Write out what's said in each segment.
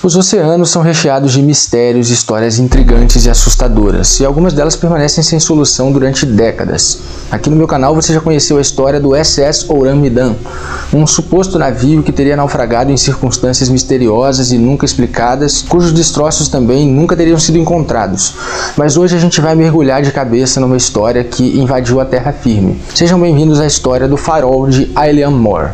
Os oceanos são recheados de mistérios, histórias intrigantes e assustadoras, e algumas delas permanecem sem solução durante décadas. Aqui no meu canal você já conheceu a história do SS Ourang-Medan, um suposto navio que teria naufragado em circunstâncias misteriosas e nunca explicadas, cujos destroços também nunca teriam sido encontrados. Mas hoje a gente vai mergulhar de cabeça numa história que invadiu a terra firme. Sejam bem-vindos à história do farol de Isle More.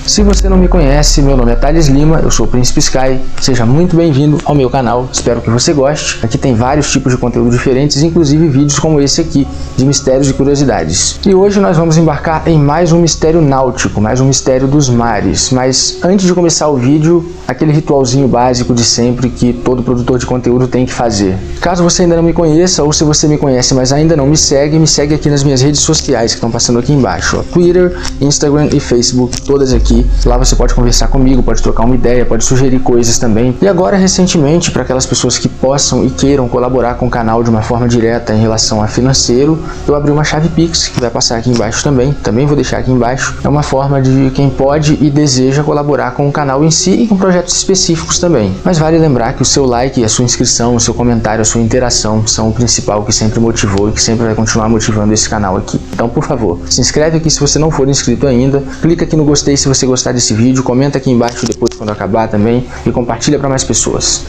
Se você não me conhece, meu nome é Thales Lima, eu sou o Príncipe Sky, seja muito bem-vindo ao meu canal, espero que você goste. Aqui tem vários tipos de conteúdo diferentes, inclusive vídeos como esse aqui, de mistérios e curiosidades. E hoje nós vamos embarcar em mais um mistério náutico, mais um mistério dos mares. Mas antes de começar o vídeo, aquele ritualzinho básico de sempre que todo produtor de conteúdo tem que fazer. Caso você ainda não me conheça, ou se você me conhece, mas ainda não me segue aqui nas minhas redes sociais que estão passando aqui embaixo, ó, Twitter, Instagram e Facebook, todas aqui. Lá você pode conversar comigo, pode trocar uma ideia, pode sugerir coisas também. E agora, recentemente, para aquelas pessoas que possam e queiram colaborar com o canal de uma forma direta em relação a financeiro, eu abri uma chave Pix, que vai passar aqui embaixo também vou deixar aqui embaixo. É uma forma de quem pode e deseja colaborar com o canal em si e com projetos específicos também. Mas vale lembrar que o seu like, a sua inscrição, o seu comentário, a sua interação são o principal que sempre motivou e que sempre vai continuar motivando esse canal aqui. Então, por favor, se inscreve aqui se você não for inscrito ainda, clica aqui no gostei se você gostar desse vídeo, comenta aqui embaixo depois quando acabar também e compartilha para mais pessoas.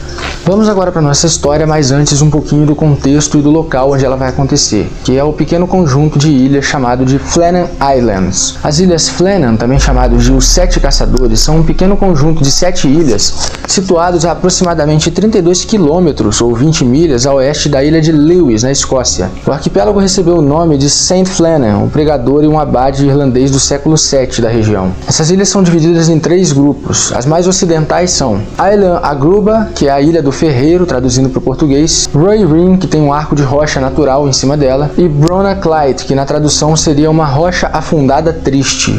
Vamos agora para nossa história, mas antes um pouquinho do contexto e do local onde ela vai acontecer, que é o pequeno conjunto de ilhas chamado de Flannan Islands. As ilhas Flannan, também chamadas de os Sete Caçadores, são um pequeno conjunto de 7 ilhas situados a aproximadamente 32 quilômetros ou 20 milhas a oeste da ilha de Lewis, na Escócia. O arquipélago recebeu o nome de Saint Flannan, um pregador e um abade irlandês do século VII da região. Essas ilhas são divididas em 3 grupos. As mais ocidentais são Isla Agruba, que é a Ilha do Ferreiro, traduzindo para o português, Roirin, que tem um arco de rocha natural em cima dela, e Brona Clyde, que na tradução seria uma rocha afundada triste.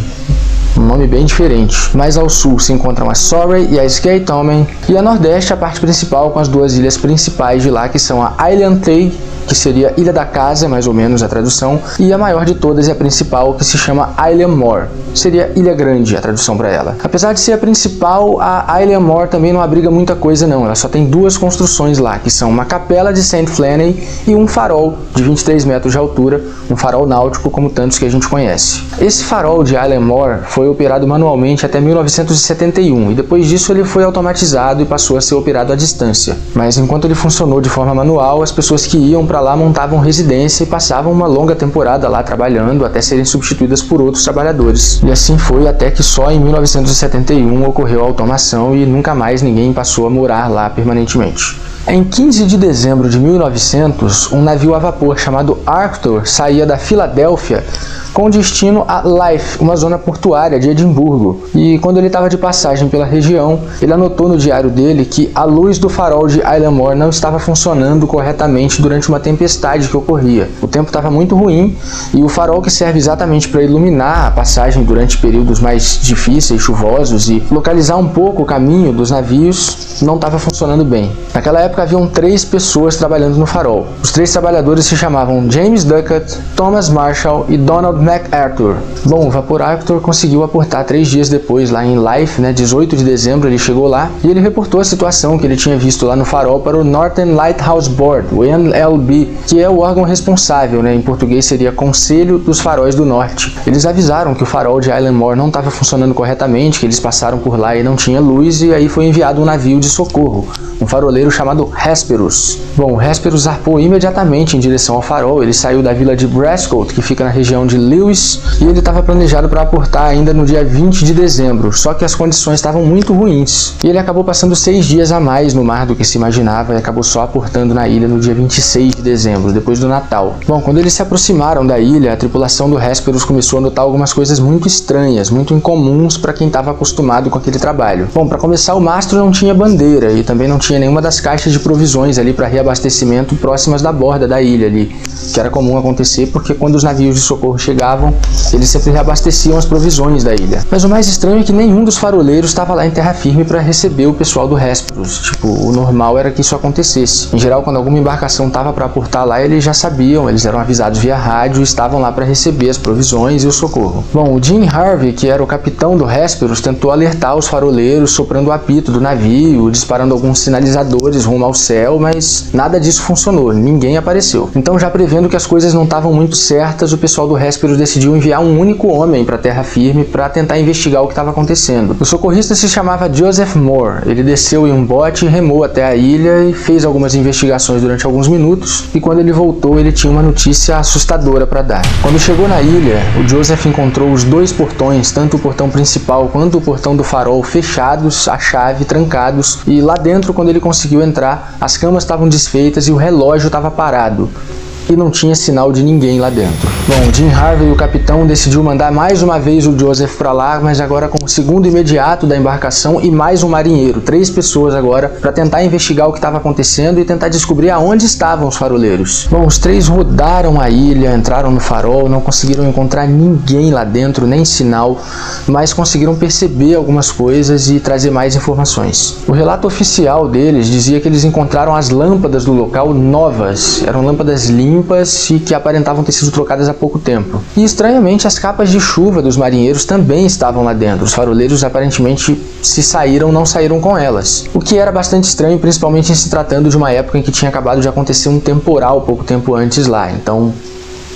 Um nome bem diferente. Mais ao sul se encontram a Surrey e a Skaytomen, e a nordeste a parte principal com as 2 ilhas principais de lá, que são a Island Tay, que seria Ilha da Casa, mais ou menos a tradução, e a maior de todas e a principal, que se chama Isle More, seria Ilha Grande a tradução para ela. Apesar de ser a principal, a Isle More também não abriga muita coisa não, ela só tem 2 construções lá, que são uma capela de Saint Flannan e um farol de 23 metros de altura, um farol náutico como tantos que a gente conhece. Esse farol de Isle More foi operado manualmente até 1971 e depois disso ele foi automatizado e passou a ser operado à distância. Mas enquanto ele funcionou de forma manual, as pessoas que iam para lá montavam residência e passavam uma longa temporada lá trabalhando até serem substituídas por outros trabalhadores. E assim foi até que só em 1971 ocorreu a automação e nunca mais ninguém passou a morar lá permanentemente. Em 15 de dezembro de 1900, um navio a vapor chamado Arctur saía da Filadélfia com destino a Leith, uma zona portuária de Edimburgo. E quando ele estava de passagem pela região, ele anotou no diário dele que a luz do farol de Isle More não estava funcionando corretamente durante uma tempestade que ocorria. O tempo estava muito ruim e o farol, que serve exatamente para iluminar a passagem durante períodos mais difíceis, chuvosos, e localizar um pouco o caminho dos navios, não estava funcionando bem. Naquela época haviam 3 pessoas trabalhando no farol. Os 3 trabalhadores se chamavam James Ducat, Thomas Marshall e Donald MacArthur. Bom, o vapor Arctur conseguiu aportar 3 dias depois lá em Leith, 18 de dezembro ele chegou lá e ele reportou a situação que ele tinha visto lá no farol para o Northern Lighthouse Board, o NLB, que é o órgão responsável, em português seria Conselho dos Faróis do Norte. Eles avisaram que o farol de Isle More não estava funcionando corretamente, que eles passaram por lá e não tinha luz, e aí foi enviado um navio de socorro, um faroleiro chamado Hesperus. Bom, o Hesperus zarpou imediatamente em direção ao farol. Ele saiu da vila de Brascote, que fica na região de Lewis, e ele estava planejado para aportar ainda no dia 20 de dezembro, só que as condições estavam muito ruins, e ele acabou passando 6 dias a mais no mar do que se imaginava e acabou só aportando na ilha no dia 26 de dezembro, depois do Natal. Bom, quando eles se aproximaram da ilha, a tripulação do Hesperus começou a notar algumas coisas muito estranhas, muito incomuns para quem estava acostumado com aquele trabalho. Bom, para começar, o mastro não tinha bandeira e também não tinha nenhuma das caixas de provisões ali para reabastecimento próximas da borda da ilha ali, que era comum acontecer porque quando os navios de socorro chegavam chegavam, eles sempre reabasteciam as provisões da ilha. Mas o mais estranho é que nenhum dos faroleiros estava lá em terra firme para receber o pessoal do Hesperus. Tipo, o normal era que isso acontecesse. Em geral, quando alguma embarcação estava para aportar lá, eles já sabiam, eles eram avisados via rádio e estavam lá para receber as provisões e o socorro. Bom, o Jim Harvey, que era o capitão do Hesperus, tentou alertar os faroleiros soprando o apito do navio, disparando alguns sinalizadores rumo ao céu, mas nada disso funcionou, ninguém apareceu. Então, já prevendo que as coisas não estavam muito certas, o pessoal do Hesperus decidiu enviar um único homem para terra firme para tentar investigar o que estava acontecendo. O socorrista se chamava Joseph Moore. Ele desceu em um bote, remou até a ilha e fez algumas investigações durante alguns minutos, e quando ele voltou, ele tinha uma notícia assustadora para dar. Quando chegou na ilha, o Joseph encontrou os dois portões, tanto o portão principal quanto o portão do farol, fechados, a chave, trancados, e lá dentro, quando ele conseguiu entrar, as camas estavam desfeitas e o relógio estava parado. E não tinha sinal de ninguém lá dentro. Bom, Jim Harvey, o capitão, decidiu mandar mais uma vez o Joseph para lá, mas agora com o segundo imediato da embarcação e mais um marinheiro, 3 pessoas agora, para tentar investigar o que estava acontecendo e tentar descobrir aonde estavam os faroleiros. Bom, os 3 rodaram a ilha, entraram no farol, não conseguiram encontrar ninguém lá dentro, nem sinal, mas conseguiram perceber algumas coisas e trazer mais informações. O relato oficial deles dizia que eles encontraram as lâmpadas do local novas, eram lâmpadas limpas e que aparentavam ter sido trocadas há pouco tempo. E estranhamente as capas de chuva dos marinheiros também estavam lá dentro. Os faroleiros aparentemente não saíram com elas. O que era bastante estranho, principalmente em se tratando de uma época em que tinha acabado de acontecer um temporal pouco tempo antes lá. Então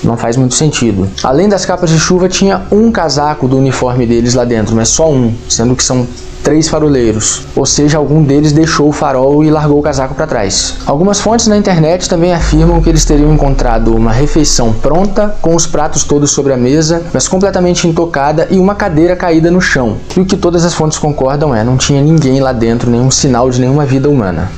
não faz muito sentido. Além das capas de chuva, tinha um casaco do uniforme deles lá dentro, mas só um, sendo que são 3 faroleiros, ou seja, algum deles deixou o farol e largou o casaco para trás. Algumas fontes na internet também afirmam que eles teriam encontrado uma refeição pronta, com os pratos todos sobre a mesa, mas completamente intocada, e uma cadeira caída no chão. E o que todas as fontes concordam não tinha ninguém lá dentro, nenhum sinal de nenhuma vida humana.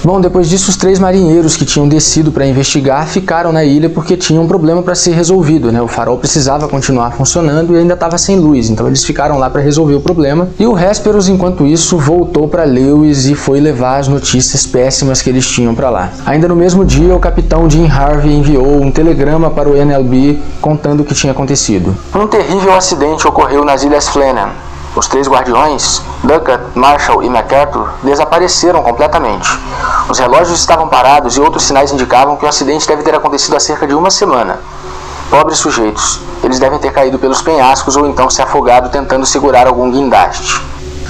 Bom, depois disso, os 3 marinheiros que tinham descido para investigar ficaram na ilha porque tinham um problema para ser resolvido, O farol precisava continuar funcionando e ainda estava sem luz, então eles ficaram lá para resolver o problema. E o Hesperus, enquanto isso, voltou para Lewis e foi levar as notícias péssimas que eles tinham para lá. Ainda no mesmo dia, o capitão Jim Harvey enviou um telegrama para o NLB contando o que tinha acontecido. Um terrível acidente ocorreu nas Ilhas Flannan. Os 3 guardiões, Ducat, Marshall e MacArthur, desapareceram completamente. Os relógios estavam parados e outros sinais indicavam que o acidente deve ter acontecido há cerca de uma semana. Pobres sujeitos, eles devem ter caído pelos penhascos ou então se afogado tentando segurar algum guindaste.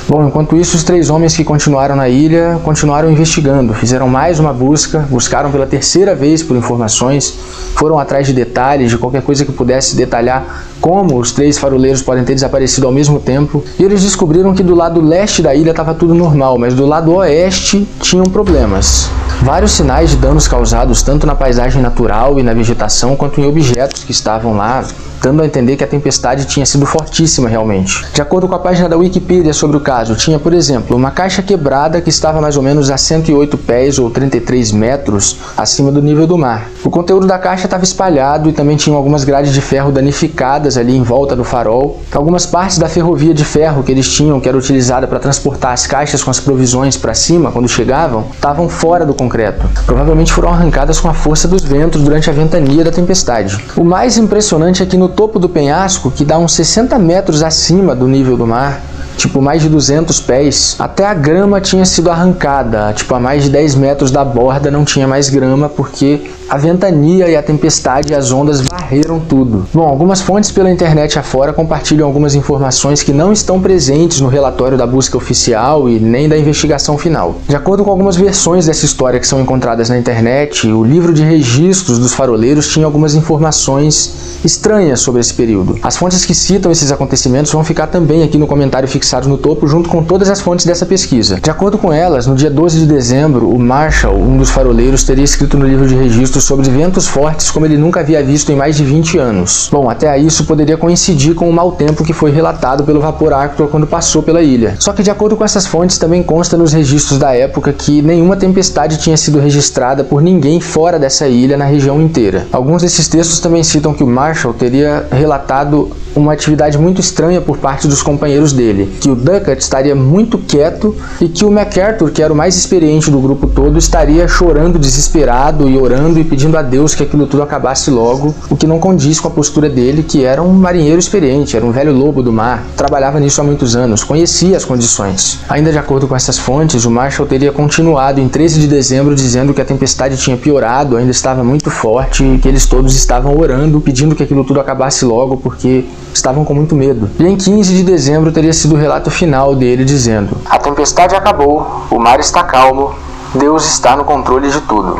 Bom, enquanto isso, os 3 homens que continuaram na ilha continuaram investigando, fizeram mais uma busca, buscaram pela 3ª vez por informações, foram atrás de detalhes, de qualquer coisa que pudesse detalhar como os 3 faroleiros podem ter desaparecido ao mesmo tempo, e eles descobriram que do lado leste da ilha estava tudo normal, mas do lado oeste tinham problemas. Vários sinais de danos causados tanto na paisagem natural e na vegetação, quanto em objetos que estavam lá, dando a entender que a tempestade tinha sido fortíssima realmente. De acordo com a página da Wikipedia sobre o caso, tinha, por exemplo, uma caixa quebrada que estava mais ou menos a 108 pés ou 33 metros acima do nível do mar. O conteúdo da caixa estava espalhado e também tinham algumas grades de ferro danificadas ali em volta do farol. Algumas partes da ferrovia de ferro que eles tinham, que era utilizada para transportar as caixas com as provisões para cima quando chegavam, estavam fora do concreto. Provavelmente foram arrancadas com a força dos ventos durante a ventania da tempestade. O mais impressionante é que no topo do penhasco, que dá uns 60 metros acima do nível do mar, tipo mais de 200 pés, até a grama tinha sido arrancada, tipo a mais de 10 metros da borda não tinha mais grama porque a ventania e a tempestade e as ondas varreram tudo. Bom, algumas fontes pela internet afora compartilham algumas informações que não estão presentes no relatório da busca oficial e nem da investigação final. De acordo com algumas versões dessa história que são encontradas na internet, o livro de registros dos faroleiros tinha algumas informações estranhas sobre esse período. As fontes que citam esses acontecimentos vão ficar também aqui no comentário fixado no topo, junto com todas as fontes dessa pesquisa. De acordo com elas, no dia 12 de dezembro, o Marshall, um dos faroleiros, teria escrito no livro de registros sobre ventos fortes como ele nunca havia visto em mais de 20 anos. Bom, até aí isso poderia coincidir com o mau tempo que foi relatado pelo vapor Arctur quando passou pela ilha. Só que de acordo com essas fontes também consta nos registros da época que nenhuma tempestade tinha sido registrada por ninguém fora dessa ilha na região inteira. Alguns desses textos também citam que o Marshall teria relatado uma atividade muito estranha por parte dos companheiros dele, que o Ducat estaria muito quieto e que o MacArthur, que era o mais experiente do grupo todo, estaria chorando desesperado e orando e pedindo a Deus que aquilo tudo acabasse logo, o que que não condiz com a postura dele, que era um marinheiro experiente, era um velho lobo do mar, trabalhava nisso há muitos anos, conhecia as condições. Ainda de acordo com essas fontes, o Marshall teria continuado em 13 de dezembro dizendo que a tempestade tinha piorado, ainda estava muito forte e que eles todos estavam orando, pedindo que aquilo tudo acabasse logo porque estavam com muito medo. E em 15 de dezembro teria sido o relato final dele dizendo: "A tempestade acabou, o mar está calmo, Deus está no controle de tudo."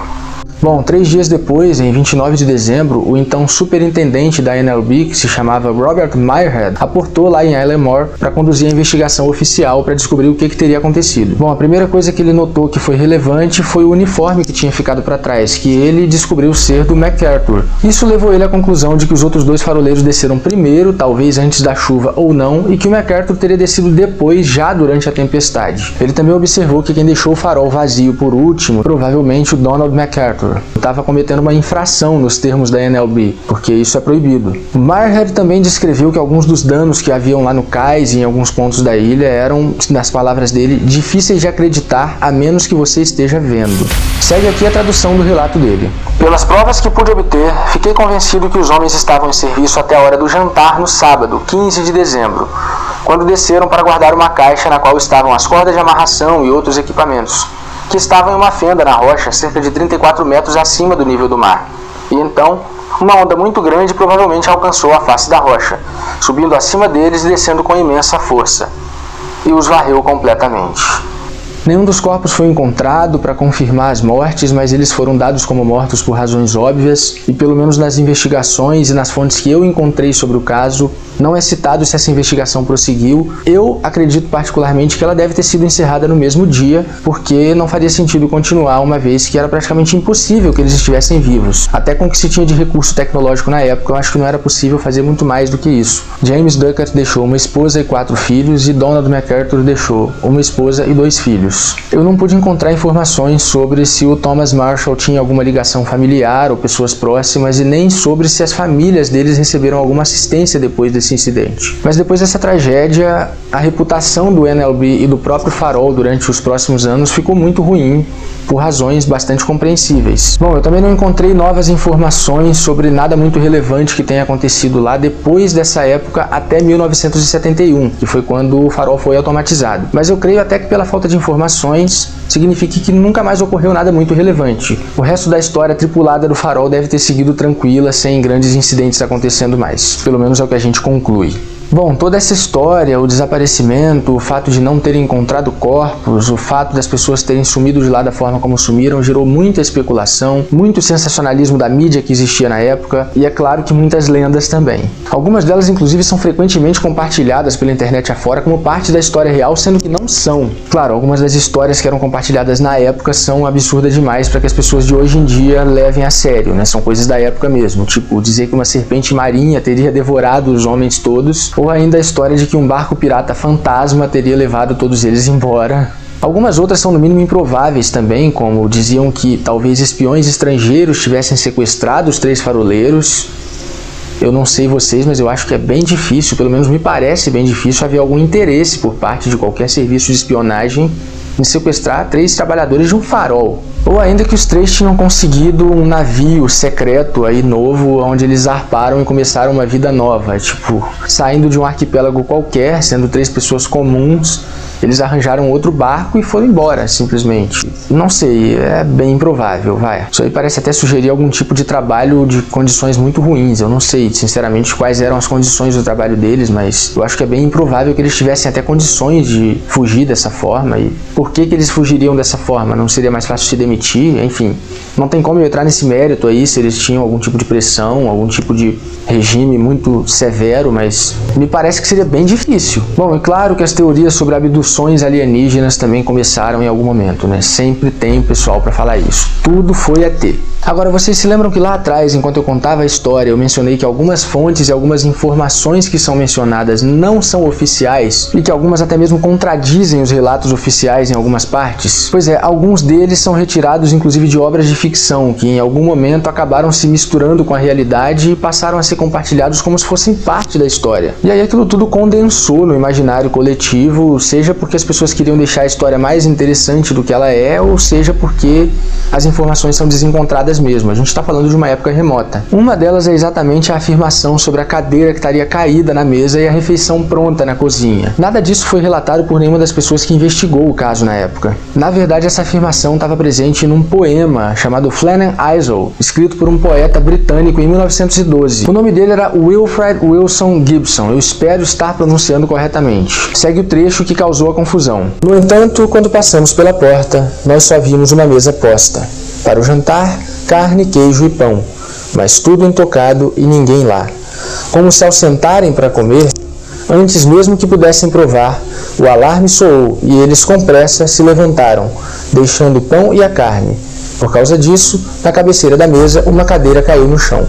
Bom, 3 dias depois, em 29 de dezembro, o então superintendente da NLB, que se chamava Robert Myrehead, aportou lá em Island Moor para conduzir a investigação oficial para descobrir o que teria acontecido. Bom, a primeira coisa que ele notou que foi relevante foi o uniforme que tinha ficado para trás, que ele descobriu ser do MacArthur. Isso levou ele à conclusão de que os outros 2 faroleiros desceram primeiro, talvez antes da chuva ou não, e que o MacArthur teria descido depois, já durante a tempestade. Ele também observou que quem deixou o farol vazio por último, provavelmente o Donald MacArthur, estava cometendo uma infração nos termos da NLB, porque isso é proibido. Myrehead também descreveu que alguns dos danos que haviam lá no cais e em alguns pontos da ilha eram, nas palavras dele, difíceis de acreditar a menos que você esteja vendo. Segue aqui a tradução do relato dele. "Pelas provas que pude obter, fiquei convencido que os homens estavam em serviço até a hora do jantar no sábado, 15 de dezembro, quando desceram para guardar uma caixa na qual estavam as cordas de amarração e outros equipamentos, que estavam em uma fenda na rocha cerca de 34 metros acima do nível do mar. E então, uma onda muito grande provavelmente alcançou a face da rocha, subindo acima deles e descendo com imensa força, e os varreu completamente." Nenhum dos corpos foi encontrado para confirmar as mortes, mas eles foram dados como mortos por razões óbvias, e pelo menos nas investigações e nas fontes que eu encontrei sobre o caso, não é citado se essa investigação prosseguiu. Eu acredito particularmente que ela deve ter sido encerrada no mesmo dia, porque não faria sentido continuar, uma vez que era praticamente impossível que eles estivessem vivos. Até com o que se tinha de recurso tecnológico na época, eu acho que não era possível fazer muito mais do que isso. James Duckett deixou uma esposa e 4 filhos, e Donald MacArthur deixou uma esposa e 2 filhos. Eu não pude encontrar informações sobre se o Thomas Marshall tinha alguma ligação familiar ou pessoas próximas, e nem sobre se as famílias deles receberam alguma assistência depois desse incidente. Mas depois dessa tragédia, a reputação do NLB e do próprio farol durante os próximos anos ficou muito ruim, por razões bastante compreensíveis. Bom, eu também não encontrei novas informações sobre nada muito relevante que tenha acontecido lá depois dessa época até 1971, que foi quando o farol foi automatizado. Mas eu creio até que pela falta de informações, signifique que nunca mais ocorreu nada muito relevante. O resto da história tripulada do farol deve ter seguido tranquila, sem grandes incidentes acontecendo mais. Pelo menos é o que a gente conclui. Bom, toda essa história, o desaparecimento, o fato de não terem encontrado corpos, o fato das pessoas terem sumido de lá da forma como sumiram, gerou muita especulação, muito sensacionalismo da mídia que existia na época, e é claro que muitas lendas também. Algumas delas, inclusive, são frequentemente compartilhadas pela internet afora como parte da história real, sendo que não são. Claro, algumas das histórias que eram compartilhadas na época são absurdas demais para que as pessoas de hoje em dia levem a sério, né? São coisas da época mesmo, tipo dizer que uma serpente marinha teria devorado os homens todos, ou ainda a história de que um barco pirata fantasma teria levado todos eles embora. Algumas outras são no mínimo improváveis também, como diziam que talvez espiões estrangeiros tivessem sequestrado os 3 faroleiros. Eu não sei vocês, mas eu acho que é bem difícil, pelo menos me parece bem difícil, haver algum interesse por parte de qualquer serviço de espionagem em sequestrar 3 trabalhadores de um farol. Ou ainda que os 3 tinham conseguido um navio secreto aí novo, onde eles zarparam e começaram uma vida nova, tipo, saindo de um arquipélago qualquer, sendo 3 pessoas comuns, eles arranjaram outro barco e foram embora, simplesmente. Não sei, é bem improvável, vai. Isso aí parece até sugerir algum tipo de trabalho de condições muito ruins. Eu não sei, sinceramente, quais eram as condições do trabalho deles, mas eu acho que é bem improvável que eles tivessem até condições de fugir dessa forma. E por que eles fugiriam dessa forma? Não seria mais fácil se demitir? Enfim, não tem como eu entrar nesse mérito aí, se eles tinham algum tipo de pressão, algum tipo de regime muito severo, mas me parece que seria bem difícil. Bom, é claro que as teorias sobre abduções alienígenas também começaram em algum momento, né? Sempre tem pessoal para falar isso. Tudo foi ET. Agora, vocês se lembram que lá atrás, enquanto eu contava a história, eu mencionei que algumas fontes e algumas informações que são mencionadas não são oficiais e que algumas até mesmo contradizem os relatos oficiais em algumas partes? Pois é, alguns deles são retirados inclusive de obras de ficção que em algum momento acabaram se misturando com a realidade e passaram a ser compartilhados como se fossem parte da história. E aí aquilo tudo condensou no imaginário coletivo, seja porque as pessoas queriam deixar a história mais interessante do que ela é, ou seja porque as informações são desencontradas mesmo. A gente está falando de uma época remota. Uma delas é exatamente a afirmação sobre a cadeira que estaria caída na mesa e a refeição pronta na cozinha. Nada disso foi relatado por nenhuma das pessoas que investigou o caso na época. Na verdade, essa afirmação estava presente num poema chamado Flannan Isle, escrito por um poeta britânico em 1912. O nome dele era Wilfred Wilson Gibson. Eu espero estar pronunciando corretamente. Segue o trecho que causou a confusão. No entanto, quando passamos pela porta, nós só vimos uma mesa posta. Para o jantar, carne, queijo e pão, mas tudo intocado e ninguém lá. Como se ao sentarem para comer, antes mesmo que pudessem provar, o alarme soou e eles com pressa se levantaram, deixando o pão e a carne. Por causa disso, na cabeceira da mesa, uma cadeira caiu no chão.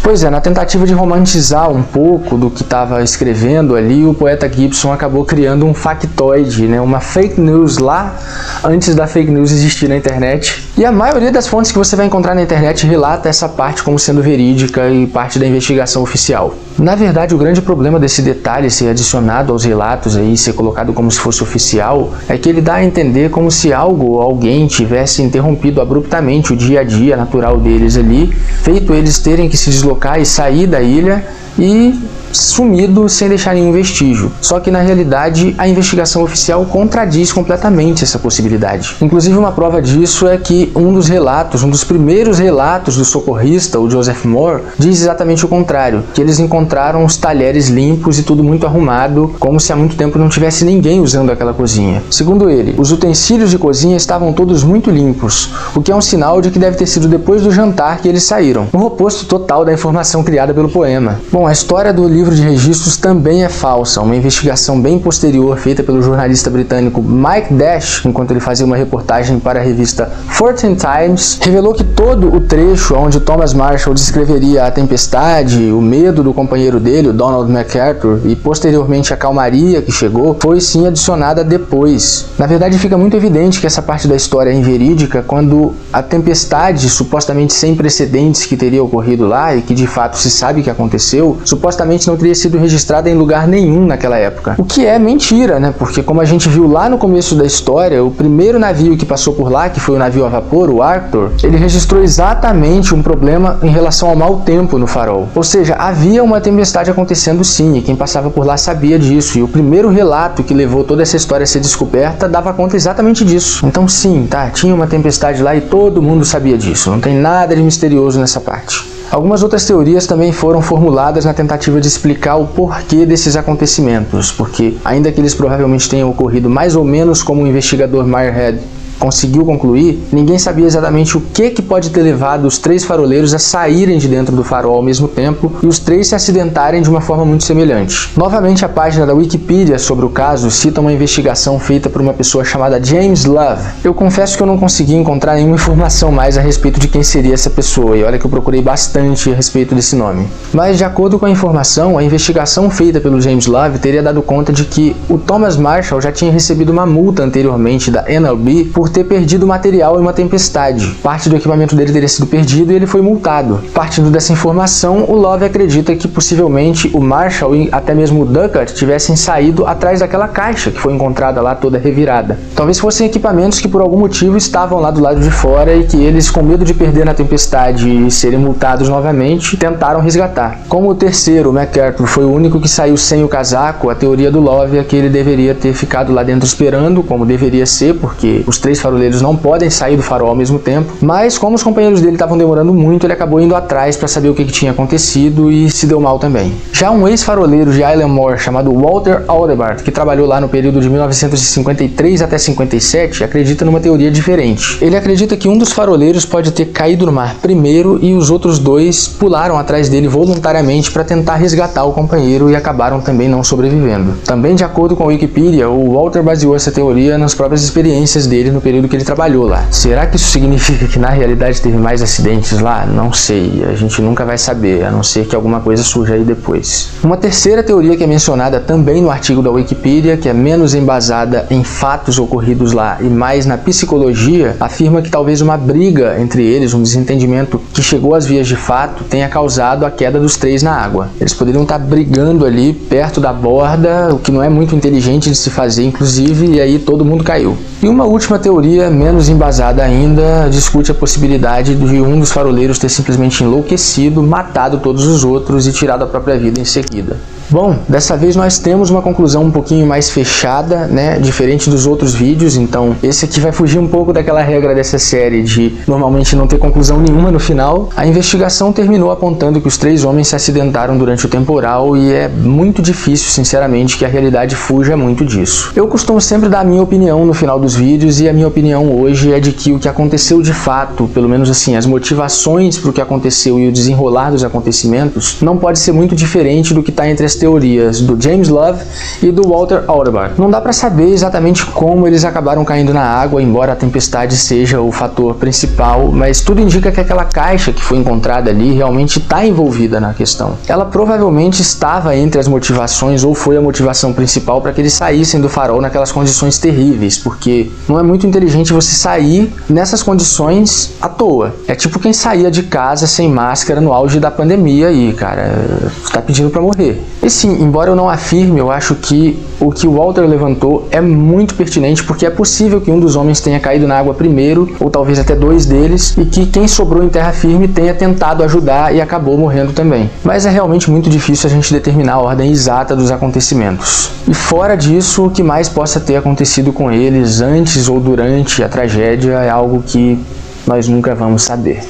Pois é, na tentativa de romantizar um pouco do que estava escrevendo ali, o poeta Gibson acabou criando um factoide, né? Uma fake news lá antes da fake news existir na internet. E a maioria das fontes que você vai encontrar na internet relata essa parte como sendo verídica e parte da investigação oficial. Na verdade, o grande problema desse detalhe ser adicionado aos relatos aí, ser colocado como se fosse oficial, é que ele dá a entender como se algo ou alguém tivesse interrompido abruptamente o dia a dia natural deles ali, feito eles terem que se deslocar e sair da ilha e sumido sem deixar nenhum vestígio. Só que na realidade a investigação oficial contradiz completamente essa possibilidade. Inclusive uma prova disso é que um dos primeiros relatos do socorrista, o Joseph Moore, diz exatamente o contrário, que eles encontraram os talheres limpos e tudo muito arrumado, como se há muito tempo não tivesse ninguém usando aquela cozinha. Segundo ele, os utensílios de cozinha estavam todos muito limpos, o que é um sinal de que deve ter sido depois do jantar que eles saíram, o oposto total da informação criada pelo poema. Bom, a história do livro de registros também é falsa. Uma investigação bem posterior feita pelo jornalista britânico Mike Dash, enquanto ele fazia uma reportagem para a revista Fortean Times, revelou que todo o trecho onde Thomas Marshall descreveria a tempestade, o medo do companheiro dele, o Donald MacArthur, e posteriormente a calmaria que chegou, foi sim adicionada depois. Na verdade, fica muito evidente que essa parte da história é inverídica quando a tempestade, supostamente sem precedentes que teria ocorrido lá e que de fato se sabe que aconteceu, supostamente não teria sido registrada em lugar nenhum naquela época. O que é mentira, né? Porque como a gente viu lá no começo da história, o primeiro navio que passou por lá, que foi o navio a vapor, o Arthur, ele registrou exatamente um problema em relação ao mau tempo no farol. Ou seja, havia uma tempestade acontecendo sim, e quem passava por lá sabia disso. E o primeiro relato que levou toda essa história a ser descoberta dava conta exatamente disso. Então sim, tá, tinha uma tempestade lá e todo mundo sabia disso. Não tem nada de misterioso nessa parte. Algumas outras teorias também foram formuladas na tentativa de explicar o porquê desses acontecimentos, porque, ainda que eles provavelmente tenham ocorrido mais ou menos como o investigador Meyerhead conseguiu concluir, ninguém sabia exatamente o que pode ter levado os três faroleiros a saírem de dentro do farol ao mesmo tempo e os três se acidentarem de uma forma muito semelhante. Novamente, a página da Wikipedia sobre o caso cita uma investigação feita por uma pessoa chamada James Love. Eu confesso que eu não consegui encontrar nenhuma informação mais a respeito de quem seria essa pessoa, e olha que eu procurei bastante a respeito desse nome. Mas, de acordo com a informação, a investigação feita pelo James Love teria dado conta de que o Thomas Marshall já tinha recebido uma multa anteriormente da NLB por ter perdido material em uma tempestade. Parte do equipamento dele teria sido perdido e ele foi multado. Partindo dessa informação, o Love acredita que possivelmente o Marshall e até mesmo o Duckett tivessem saído atrás daquela caixa que foi encontrada lá toda revirada. Talvez fossem equipamentos que por algum motivo estavam lá do lado de fora e que eles, com medo de perder na tempestade e serem multados novamente, tentaram resgatar. Como o terceiro, o MacArthur, foi o único que saiu sem o casaco, a teoria do Love é que ele deveria ter ficado lá dentro esperando, como deveria ser, porque os três faroleiros não podem sair do farol ao mesmo tempo, mas como os companheiros dele estavam demorando muito, ele acabou indo atrás para saber o que tinha acontecido e se deu mal também. Já um ex-faroleiro de Isle Moor chamado Walter Aldebart, que trabalhou lá no período de 1953 até 57, acredita numa teoria diferente. Ele acredita que um dos faroleiros pode ter caído no mar primeiro e os outros dois pularam atrás dele voluntariamente para tentar resgatar o companheiro e acabaram também não sobrevivendo. Também, de acordo com a Wikipedia, o Walter baseou essa teoria nas próprias experiências dele no período período que ele trabalhou lá. Será que isso significa que na realidade teve mais acidentes lá? Não sei, a gente nunca vai saber, a não ser que alguma coisa surja aí depois. Uma terceira teoria que é mencionada também no artigo da Wikipedia, que é menos embasada em fatos ocorridos lá e mais na psicologia, afirma que talvez uma briga entre eles, um desentendimento que chegou às vias de fato, tenha causado a queda dos três na água. Eles poderiam estar brigando ali perto da borda, o que não é muito inteligente de se fazer, inclusive, e aí todo mundo caiu. E uma última teoria, menos embasada ainda, discute a possibilidade de um dos faroleiros ter simplesmente enlouquecido, matado todos os outros e tirado a própria vida em seguida. Bom, dessa vez nós temos uma conclusão um pouquinho mais fechada, né, diferente dos outros vídeos, então esse aqui vai fugir um pouco daquela regra dessa série de normalmente não ter conclusão nenhuma no final. A investigação terminou apontando que os três homens se acidentaram durante o temporal e é muito difícil, sinceramente, que a realidade fuja muito disso. Eu costumo sempre dar a minha opinião no final dos vídeos e a minha opinião hoje é de que o que aconteceu de fato, pelo menos assim, as motivações para o que aconteceu e o desenrolar dos acontecimentos, não pode ser muito diferente do que está entre as teorias do James Love e do Walter Audubon. Não dá para saber exatamente como eles acabaram caindo na água, embora a tempestade seja o fator principal, mas tudo indica que aquela caixa que foi encontrada ali realmente está envolvida na questão. Ela provavelmente estava entre as motivações ou foi a motivação principal para que eles saíssem do farol naquelas condições terríveis, porque não é muito inteligente você sair nessas condições à toa. É tipo quem saía de casa sem máscara no auge da pandemia e, cara, tá pedindo para morrer. E sim, embora eu não afirme, eu acho que o que o Walter levantou é muito pertinente, porque é possível que um dos homens tenha caído na água primeiro, ou talvez até dois deles, e que quem sobrou em terra firme tenha tentado ajudar e acabou morrendo também. Mas é realmente muito difícil a gente determinar a ordem exata dos acontecimentos. E fora disso, o que mais possa ter acontecido com eles antes ou durante a tragédia é algo que nós nunca vamos saber.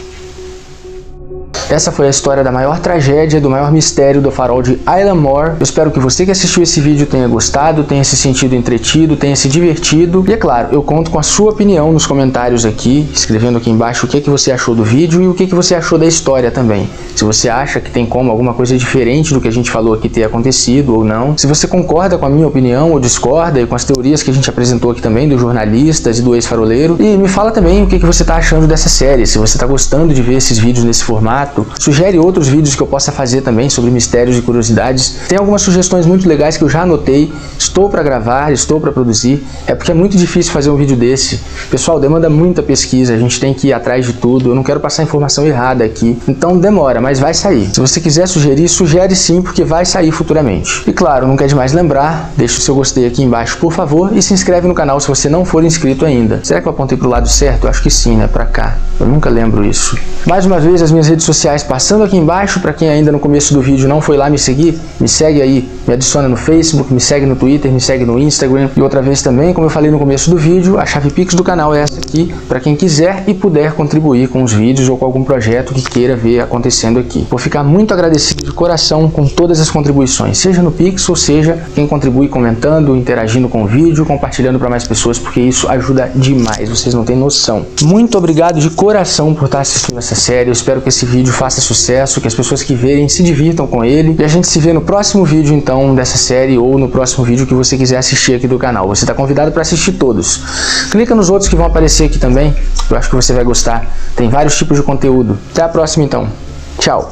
Essa foi a história da maior tragédia, do maior mistério do farol de Island Moor. Eu espero que você que assistiu esse vídeo tenha gostado, tenha se sentido entretido, tenha se divertido. E é claro, eu conto com a sua opinião nos comentários aqui, escrevendo aqui embaixo o que você achou do vídeo e o que você achou da história também. Se você acha que tem como alguma coisa diferente do que a gente falou aqui ter acontecido ou não. Se você concorda com a minha opinião ou discorda e com as teorias que a gente apresentou aqui também, dos jornalistas e do ex-faroleiro. E me fala também o que você está achando dessa série, se você está gostando de ver esses vídeos nesse formato. Sugere outros vídeos que eu possa fazer também sobre mistérios e curiosidades. Tem algumas sugestões muito legais que eu já anotei. Estou para gravar, estou para produzir. É porque é muito difícil fazer um vídeo desse. Pessoal, demanda muita pesquisa, a gente tem que ir atrás de tudo. Eu não quero passar informação errada aqui. Então demora, mas vai sair. Se você quiser sugerir, sugere sim, porque vai sair futuramente. E claro, não quer demais lembrar, deixa o seu gostei aqui embaixo, por favor, e se inscreve no canal se você não for inscrito ainda. Será que eu apontei para o lado certo? Eu acho que sim, né? Para cá. Eu nunca lembro isso. Mais uma vez, as minhas redes sociais passando aqui embaixo, para quem ainda no começo do vídeo não foi lá me seguir, me segue aí, me adiciona no Facebook, me segue no Twitter, me segue no Instagram. E outra vez também, como eu falei no começo do vídeo, a chave Pix do canal é essa aqui, para quem quiser e puder contribuir com os vídeos ou com algum projeto que queira ver acontecendo aqui. Vou ficar muito agradecido de coração com todas as contribuições, seja no Pix ou seja quem contribui comentando, interagindo com o vídeo, compartilhando para mais pessoas, porque isso ajuda demais, vocês não têm noção. Muito obrigado de coração por estar assistindo essa série, eu espero que esse vídeo faça sucesso, que as pessoas que verem se divirtam com ele, e a gente se vê no próximo vídeo então dessa série ou no próximo vídeo que você quiser assistir aqui do canal. Você está convidado para assistir todos. Clica nos outros que vão aparecer aqui também, eu acho que você vai gostar. Tem vários tipos de conteúdo. Até a próxima então. Tchau!